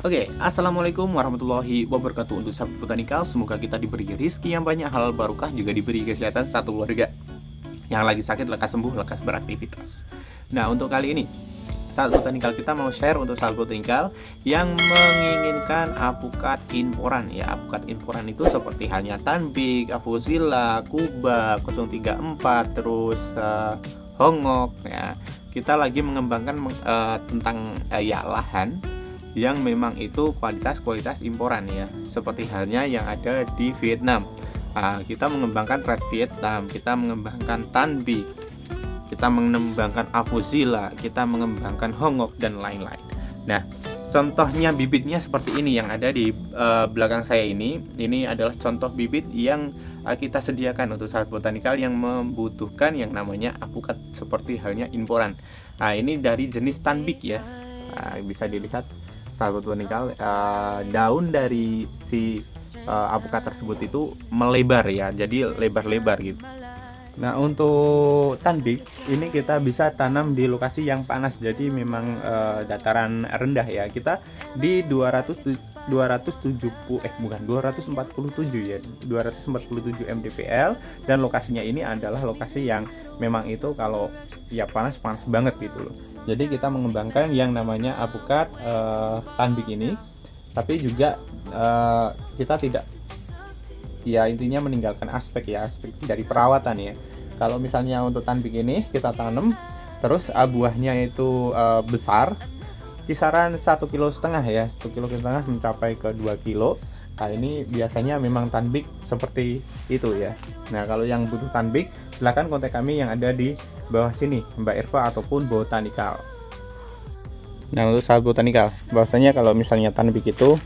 Oke, assalamualaikum warahmatullahi wabarakatuh. Untuk sahabat botanikal, semoga kita diberi rezeki yang banyak, halal barokah, juga diberi kesehatan satu keluarga. Yang lagi sakit lekas sembuh, lekas beraktivitas. Nah, untuk kali ini sahabat botanikal kita mau share untuk sahabat botanikal yang menginginkan apukat imporan ya. Apukat imporan itu seperti halnya Tanbik, Avozilla, Kuba, 034, terus Hongok ya. Kita lagi mengembangkan tentang lahan yang memang itu kualitas imporan ya, seperti halnya yang ada di Vietnam. Kita mengembangkan Red Vietnam, kita mengembangkan Tanbik, kita mengembangkan Avozilla, kita mengembangkan Hongok dan lain-lain. Nah, contohnya bibitnya seperti ini yang ada di belakang saya ini. Ini adalah contoh bibit yang kita sediakan untuk sahabat botanikal yang membutuhkan yang namanya apukat seperti halnya imporan. Ini dari jenis Tanbik ya. Bisa dilihat sahabat botanikal, daun dari si apukat tersebut itu melebar ya, jadi lebar-lebar gitu. Nah, untuk Tanbik ini kita bisa tanam di lokasi yang panas, jadi memang dataran rendah ya. Kita di 247 ya, 247 mdpl, dan lokasinya ini adalah lokasi yang memang itu kalau ya panas banget gitu loh. Jadi kita mengembangkan yang namanya apukat Tanbik ini, tapi juga kita tidak ya intinya meninggalkan aspek dari perawatan ya. Kalau misalnya untuk Tanbik ini kita tanam terus buahnya itu besar, kisaran 1,5 kilo ya, 1,5 kilo mencapai ke 2 kilo. Nah, ini biasanya memang Tanbik seperti itu ya. Nah, kalau yang butuh Tanbik silahkan kontak kami yang ada di bawah sini, Mbak Irva ataupun Botanikal. Nah, untuk sahabat botanikal, bahwasanya kalau misalnya Tanbik itu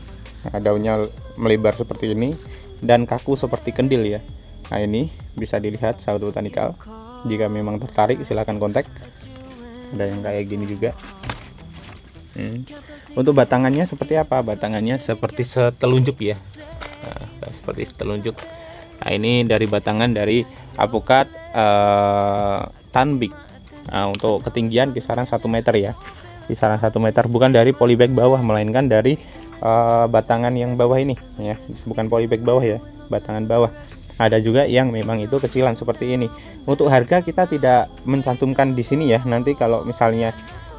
daunnya melebar seperti ini dan kaku seperti kendil ya. Nah, ini bisa dilihat sahabat botanikal. Jika memang tertarik silahkan kontak. Ada yang kayak gini juga. Untuk batangannya seperti apa? Batangannya seperti setelunjuk ya. Seperti setelunjuk. Nah, ini dari batangan dari apukat Tanbik. Untuk ketinggian kisaran 1 meter ya. Kisaran 1 meter, bukan dari polybag bawah, melainkan dari batangan yang bawah ini ya. Bukan polybag bawah ya, batangan bawah. Ada juga yang memang itu kecilan seperti ini. Untuk harga kita tidak mencantumkan di sini ya. Nanti kalau misalnya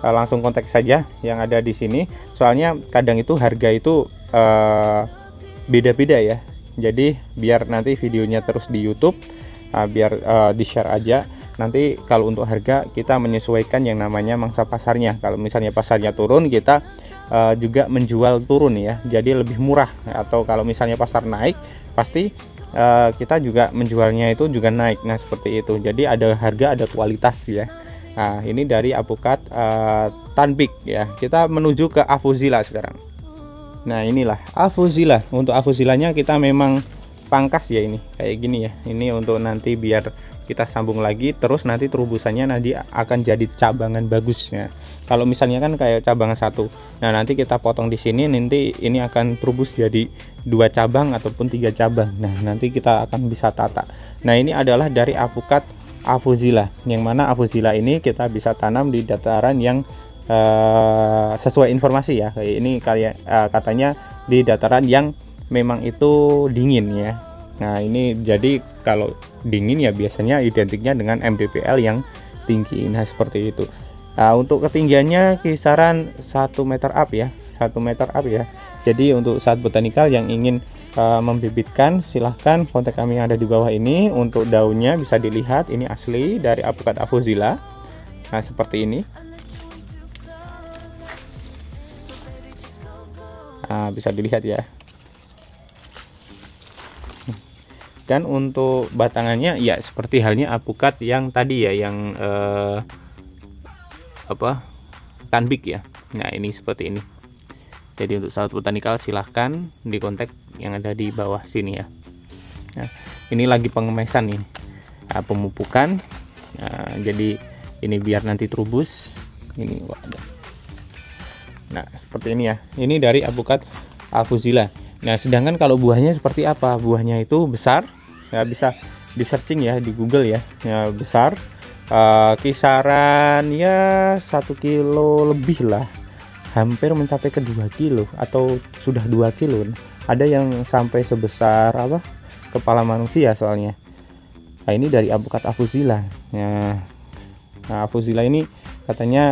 langsung kontak saja yang ada di sini, soalnya kadang itu harga itu beda-beda ya. Jadi biar nanti videonya terus di YouTube, biar di share aja. Nanti kalau untuk harga kita menyesuaikan yang namanya mangsa pasarnya. Kalau misalnya pasarnya turun, kita juga menjual turun ya, jadi lebih murah. Atau kalau misalnya pasar naik, pasti kita juga menjualnya itu juga naik. Nah, seperti itu. Jadi ada harga, ada kualitas ya. Nah, ini dari apukat Tanbik ya. Kita menuju ke Avozilla sekarang. Nah, inilah Avozilla. Untuk Avozillanya kita memang pangkas ya, ini kayak gini ya. Ini untuk nanti biar kita sambung lagi, terus nanti terubusannya nanti akan jadi cabangan bagusnya. Kalau misalnya kan kayak cabangan satu, nah nanti kita potong di sini, nanti ini akan terubus jadi 2 cabang ataupun 3 cabang. Nah, nanti kita akan bisa tata. Nah, ini adalah dari apukat Avozilla, yang mana Avozilla ini kita bisa tanam di dataran yang sesuai informasi ya. Kayak ini katanya di dataran yang memang itu dingin ya. Nah, ini jadi kalau dingin ya biasanya identiknya dengan mdpl yang tinggi. Nah, seperti itu. Nah, untuk ketinggiannya kisaran 1 meter up ya, 1 meter up ya. Jadi untuk sahabat botanikal yang ingin membibitkan, silahkan kontak kami yang ada di bawah ini. Untuk daunnya bisa dilihat ini asli dari apukat Avozilla. Nah, seperti ini. Nah, bisa dilihat ya. Dan untuk batangannya ya seperti halnya apukat yang tadi ya, yang Tanbik ya. Nah, ini seperti ini. Jadi untuk sahabat botanikal silahkan dikontak yang ada di bawah sini ya. Nah, ini lagi pengemesan ini, pemupukan. Nah, jadi ini biar nanti terubus. Ini wadah. Nah, seperti ini ya. Ini dari apukat Avozilla. Nah, sedangkan kalau buahnya seperti apa? Buahnya itu besar. Ya, bisa di searching ya di Google ya. Ya, besar. Kisaran ya 1 kilo lebih lah. hampir mencapai ke 2 kilo atau sudah 2 kilo. Ada yang sampai sebesar apa, kepala manusia soalnya. Nah, ini dari alpukat Avuzilla. Nah, Avuzilla ini katanya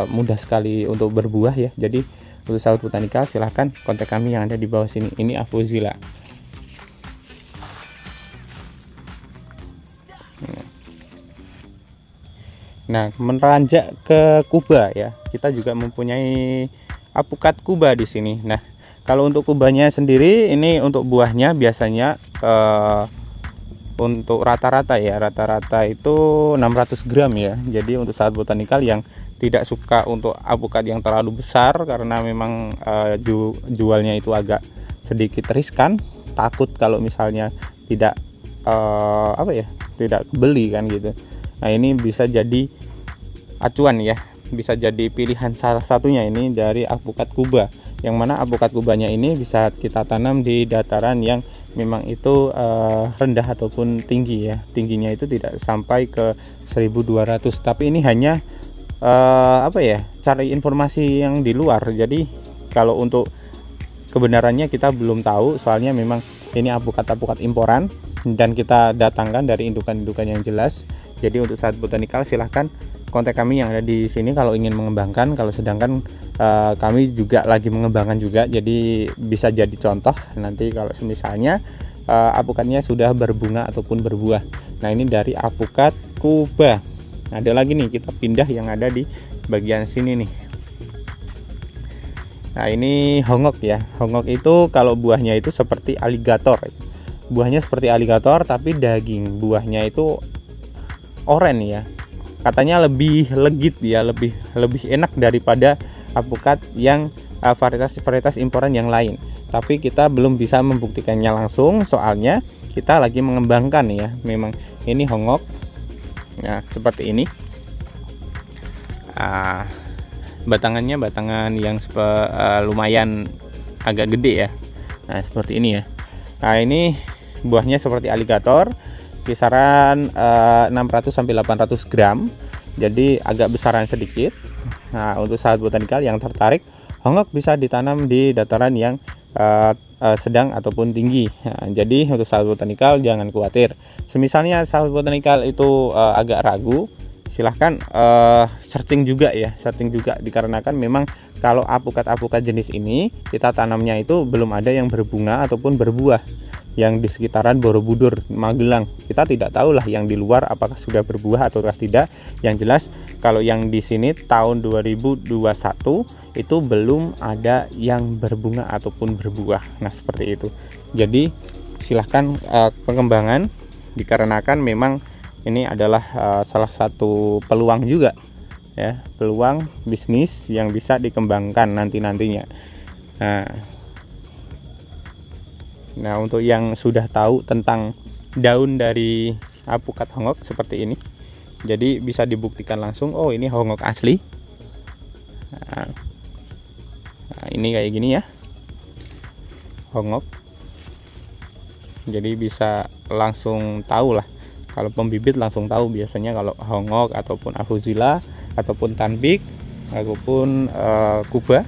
mudah sekali untuk berbuah ya. Jadi untuk sahabat botanika silahkan kontak kami yang ada di bawah sini. Ini Avuzilla. Nah, meranjak ke Kuba ya, kita juga mempunyai alpukat Kuba di sini. Nah, kalau untuk kubanya sendiri, ini untuk buahnya biasanya untuk rata-rata ya, rata-rata itu 600 gram ya. Jadi untuk sahabat botanikal yang tidak suka untuk alpukat yang terlalu besar, karena memang jualnya itu agak sedikit riskan, takut kalau misalnya tidak tidak beli kan gitu. Nah, ini bisa jadi acuan ya, bisa jadi pilihan salah satunya ini dari alpukat Kuba, yang mana alpukat Kubanya ini bisa kita tanam di dataran yang memang itu rendah ataupun tinggi ya. Tingginya itu tidak sampai ke 1200, tapi ini hanya cari informasi yang di luar. Jadi kalau untuk kebenarannya kita belum tahu, soalnya memang ini alpukat imporan dan kita datangkan dari indukan-indukan yang jelas. Jadi untuk sahabat botanikal silahkan kontak kami yang ada di sini kalau ingin mengembangkan. Kalau sedangkan kami juga lagi mengembangkan juga, jadi bisa jadi contoh nanti kalau misalnya alpukatnya sudah berbunga ataupun berbuah. Nah, ini dari alpukat Kuba. Ada lagi nih, kita pindah yang ada di bagian sini nih. Nah, ini hongok ya. Hongok itu kalau buahnya itu seperti aligator. Buahnya seperti aligator tapi daging buahnya itu oranye ya. Katanya lebih legit ya, lebih enak daripada alpukat yang varietas imporan yang lain. Tapi kita belum bisa membuktikannya langsung, soalnya kita lagi mengembangkan ya. Memang ini hongok. Nah, seperti ini. Batangannya batangan yang lumayan agak gede ya. Nah, seperti ini ya. Nah, ini buahnya seperti aligator, kisaran 600 sampai 800 gram. Jadi agak besaran sedikit. Nah, untuk sahabat botanikal yang tertarik, hongok bisa ditanam di dataran yang sedang ataupun tinggi. Nah, jadi untuk sahabat botanikal jangan khawatir. Semisalnya sahabat botanikal itu agak ragu, silahkan searching juga ya, dikarenakan memang kalau alpukat jenis ini kita tanamnya itu belum ada yang berbunga ataupun berbuah. Yang di sekitaran Borobudur, Magelang, kita tidak tahu lah yang di luar apakah sudah berbuah atau tidak. Yang jelas kalau yang di sini tahun 2021 itu belum ada yang berbunga ataupun berbuah. Nah, seperti itu. Jadi silahkan pengembangan, dikarenakan memang ini adalah salah satu peluang juga ya, peluang bisnis yang bisa dikembangkan nantinya. Nah, untuk yang sudah tahu tentang daun dari alpukat hongok seperti ini, jadi bisa dibuktikan langsung, oh ini hongok asli. Nah, ini kayak gini ya, hongok. Jadi bisa langsung tahu lah, kalau pembibit langsung tahu biasanya kalau hongok ataupun Avuzilla ataupun Tanbik ataupun Kuba.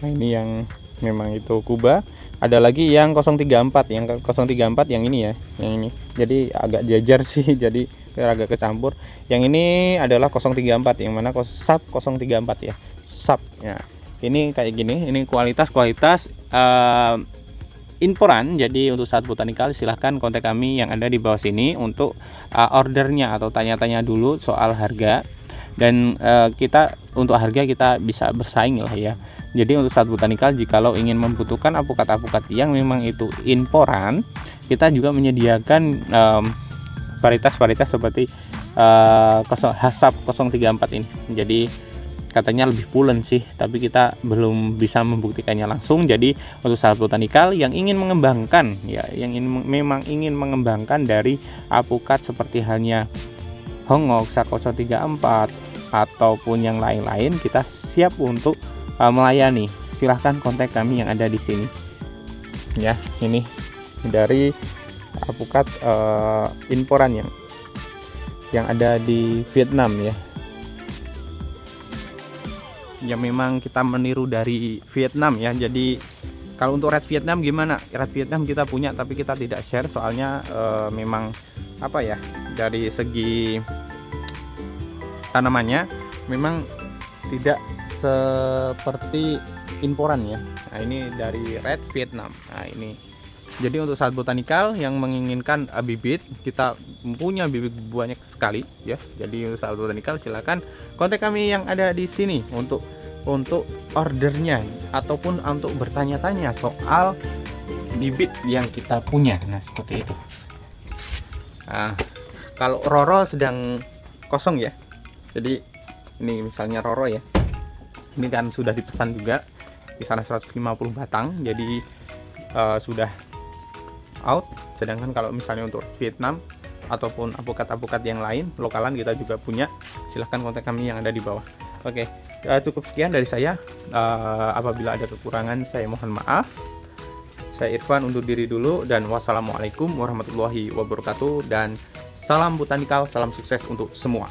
Nah, ini yang memang itu Kuba. Ada lagi yang 034, yang ini ya, yang ini. Jadi agak jajar sih, jadi agak kecampur. Yang ini adalah 034, yang mana sub 034 ya, sub ya. Ini kayak gini, ini kualitas imporan. Jadi untuk sahabat botanikal silahkan kontak kami yang ada di bawah sini untuk ordernya atau tanya-tanya dulu soal harga. Dan kita untuk harga kita bisa bersaing lah ya. Jadi untuk sahabat botanikal jikalau ingin membutuhkan alpukat-alpukat yang memang itu imporan, kita juga menyediakan varietas seperti Hasap 034 ini. Jadi katanya lebih pulen sih, tapi kita belum bisa membuktikannya langsung. Jadi untuk sahabat botanikal yang ingin mengembangkan ya, memang ingin mengembangkan dari alpukat seperti halnya hongok, SAR 034 ataupun yang lain-lain, kita siap untuk melayani. Silahkan kontak kami yang ada di sini ya. Ini dari alpukat imporan yang ada di Vietnam ya. ya memang kita meniru dari Vietnam ya. Jadi kalau untuk red Vietnam gimana? Red Vietnam kita punya tapi kita tidak share, soalnya memang apa ya, dari segi tanamannya memang tidak seperti imporan ya. Nah ini dari red Vietnam. Nah ini, jadi untuk sahabat botanikal yang menginginkan bibit, kita punya bibit banyak sekali ya. Jadi untuk sahabat botanikal silakan kontak kami yang ada di sini untuk ordernya ataupun untuk bertanya-tanya soal bibit yang kita punya. Nah seperti itu. Nah, kalau Roro sedang kosong ya, jadi ini misalnya Roro ya, ini kan sudah dipesan juga di sana 150 batang, jadi sudah out. Sedangkan kalau misalnya untuk Vietnam ataupun apokat yang lain lokalan kita juga punya, silahkan kontak kami yang ada di bawah. Oke, cukup sekian dari saya. Apabila ada kekurangan saya mohon maaf. Saya Irfan undur diri dulu, dan wassalamualaikum warahmatullahi wabarakatuh, dan salam botanikal, salam sukses untuk semua.